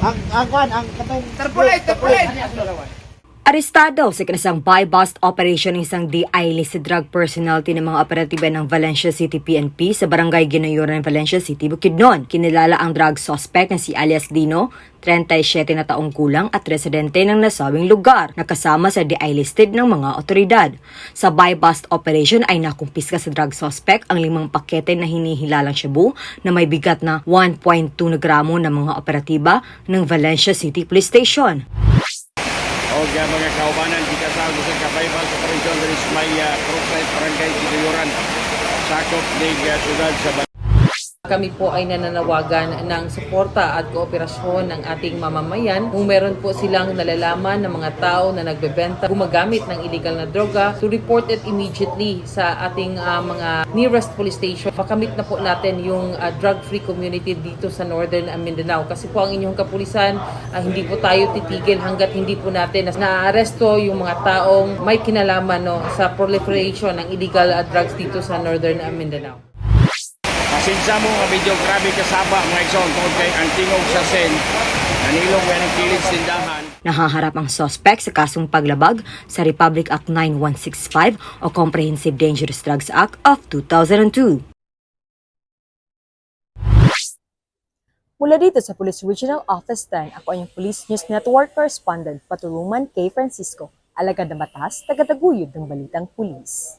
ang katong Tarpaulin. Arestado sa kinasang buy-bust operation ng isang di-listed drug personality ng mga operatiba ng Valencia City PNP sa barangay Ginayuran ng Valencia City, Bukidnon. Kinilala ang drug suspect na si alias Dino, 37 na taong kulang at residente ng nasabing lugar, nakasama sa di-listed ng mga otoridad. Sa buy-bust operation ay nakumpiska sa drug suspect ang 5 pakete na hinihilalang shabu na may bigat na 1.2 na gramo ng mga operatiba ng Valencia City Police Station. O mga kaubanan, kita sa sa kabaybang operasyon dari Sumaya, Cruzay, Barangay Ginayuran, sakop ng siyudad sa Kami po ay nananawagan ng suporta at kooperasyon ng ating mamamayan kung meron po silang nalalaman ng mga tao na nagbebenta, gumagamit ng illegal na droga, to report it immediately sa ating mga nearest police station. Pakamit na po natin yung drug-free community dito sa Northern Mindanao. Kasi po ang inyong kapulisan, hindi po tayo titigil hanggat hindi po natin na-aresto yung mga taong may kinalaman sa proliferation ng illegal drugs dito sa Northern Mindanao. Pasinsa mo nga medyo grabe kasaba mga igsoon tungkol kay ang tingog sa sen nanilong nga ng kilid sindahan. Nahaharap ang suspect sa kasong paglabag sa Republic Act 9165 o Comprehensive Dangerous Drugs Act of 2002. Mula dito sa Police Regional Office 10, ako ang Police News Network Correspondent Paturuman K. Francisco, alagad na batas, tagataguyod ng balitang pulis.